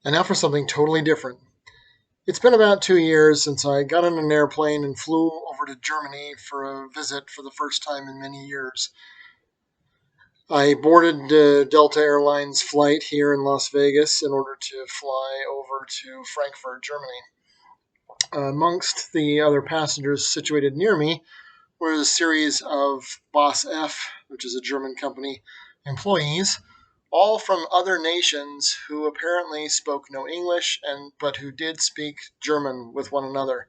And now for something totally different. It's been about 2 years since I got on an airplane and flew over to Germany for a visit for the first time in many years. I boarded Delta Airlines flight here in Las Vegas in order to fly over to Frankfurt, Germany. Amongst the other passengers situated near me were a series of Boss F, which is a German company, employees, all from other nations who apparently spoke no English and but who did speak German with one another.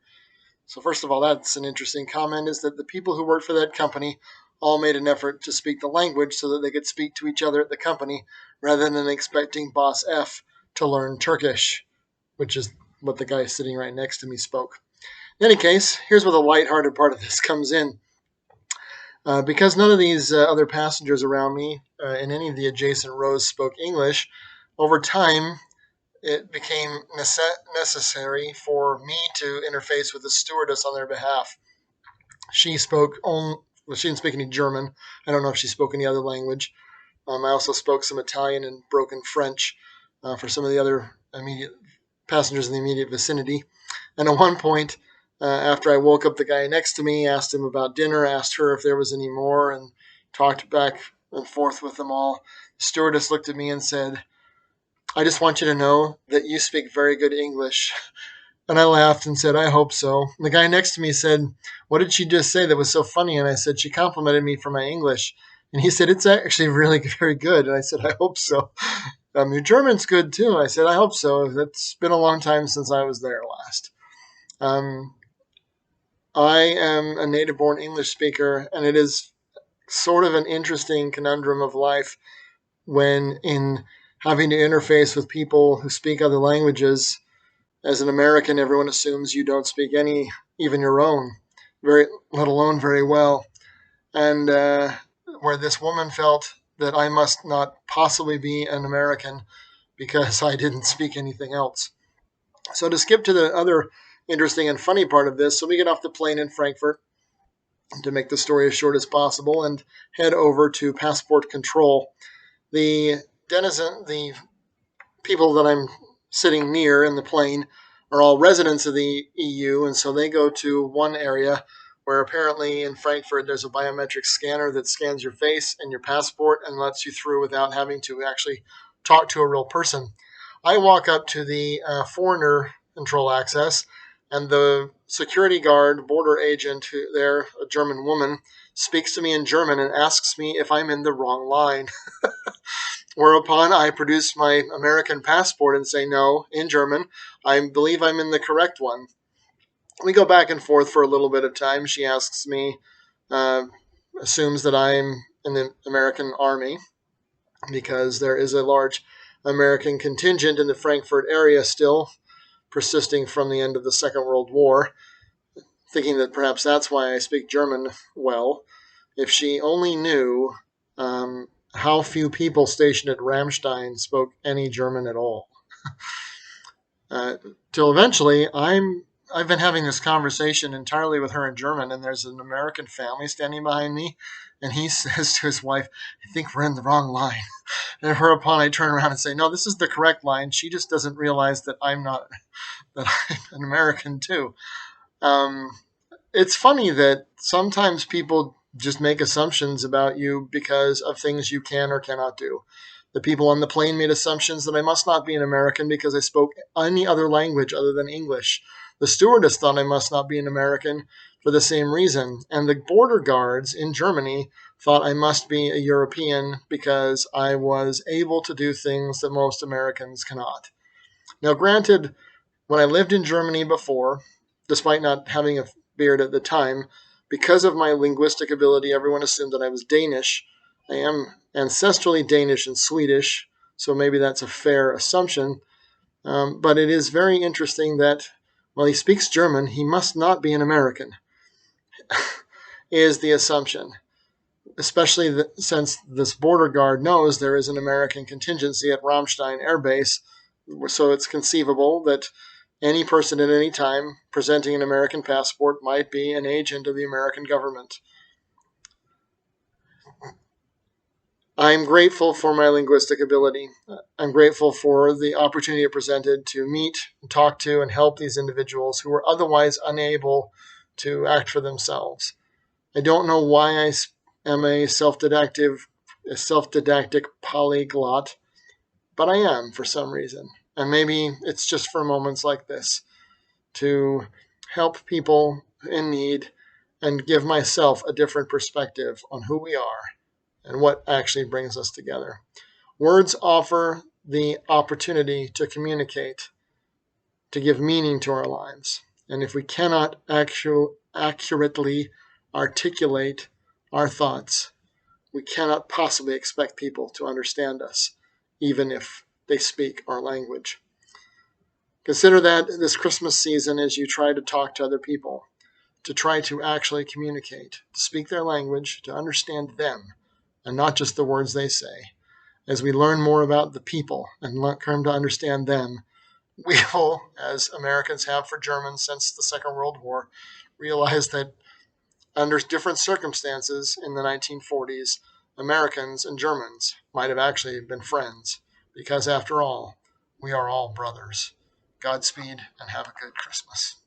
So first of all, that's an interesting comment is that the people who worked for that company all made an effort to speak the language so that they could speak to each other at the company rather than expecting Boss F to learn Turkish, which is what the guy sitting right next to me spoke. In any case, here's where the lighthearted part of this comes in. Because none of these other passengers around me in any of the adjacent rows spoke English, over time it became necessary for me to interface with the stewardess on their behalf. She spoke only, well, she didn't speak any German. I don't know if she spoke any other language. I also spoke some Italian and broken French for some of the other immediate passengers in the immediate vicinity. And at one point, after I woke up the guy next to me, asked him about dinner, asked her if there was any more, and talked back and forth with them all. The stewardess looked at me and said, I just want you to know that you speak very good English. And I laughed and said, I hope so. And the guy next to me said, what did she just say that was so funny? And I said, she complimented me for my English. And he said, it's actually really very good. And I said, I hope so. Your German's good too. I said, I hope so. It's been a long time since I was there last. Um, I am a native born English speaker, and it is sort of an interesting conundrum of life when, in having to interface with people who speak other languages, as an American, everyone assumes you don't speak any, even your own, very let alone very well. And where this woman felt that I must not possibly be an American because I didn't speak anything else. So to skip to the other interesting and funny part of this, so we get off the plane in Frankfurt to make the story as short as possible and head over to passport control. The the people that I'm sitting near in the plane are all residents of the EU, and so they go to one area where apparently in Frankfurt there's a biometric scanner that scans your face and your passport and lets you through without having to actually talk to a real person. I walk up to the foreigner control access, and the security guard, border agent who there, a German woman, speaks to me in German and asks me if I'm in the wrong line. Whereupon I produce my American passport and say no in German. I believe I'm in the correct one. We go back and forth for a little bit of time. She asks me, uh, assumes that I'm in the American Army because there is a large American contingent in the Frankfurt area still, persisting from the end of the Second World War, thinking that perhaps that's why I speak German well. If she only knew how few people stationed at Ramstein spoke any German at all. Uh, Till eventually, I've been having this conversation entirely with her in German, and there's an American family standing behind me, and he says to his wife, "I think we're in the wrong line." And whereupon I turn around and say, "No, this is the correct line. She just doesn't realize that that I'm an American too." Um, it's funny that sometimes people just make assumptions about you because of things you can or cannot do. The people on the plane made assumptions that I must not be an American because I spoke any other language other than English. The stewardess thought I must not be an American for the same reason. And the border guards in Germany thought I must be a European because I was able to do things that most Americans cannot. Now, granted, when I lived in Germany before, despite not having a beard at the time, because of my linguistic ability, everyone assumed that I was Danish. I am ancestrally Danish and Swedish, so maybe that's a fair assumption. But it is very interesting that while he speaks German, he must not be an American, is the assumption. Especially since this border guard knows there is an American contingency at Ramstein Air Base, so it's conceivable that any person at any time presenting an American passport might be an agent of the American government. I'm grateful for my linguistic ability. I'm grateful for the opportunity it presented to meet, talk to, and help these individuals who were otherwise unable to act for themselves. I don't know why I am a self-didactic polyglot, but I am for some reason. And maybe it's just for moments like this to help people in need and give myself a different perspective on who we are and what actually brings us together. Words offer the opportunity to communicate, to give meaning to our lives. And if we cannot accurately articulate our thoughts, we cannot possibly expect people to understand us, even if they speak our language. Consider that this Christmas season as you try to talk to other people, to try to actually communicate, to speak their language, to understand them, and not just the words they say. As we learn more about the people and come to understand them, we will, as Americans have for Germans since the Second World War, realize that under different circumstances in the 1940s, Americans and Germans might have actually been friends, because after all, we are all brothers. Godspeed and have a good Christmas.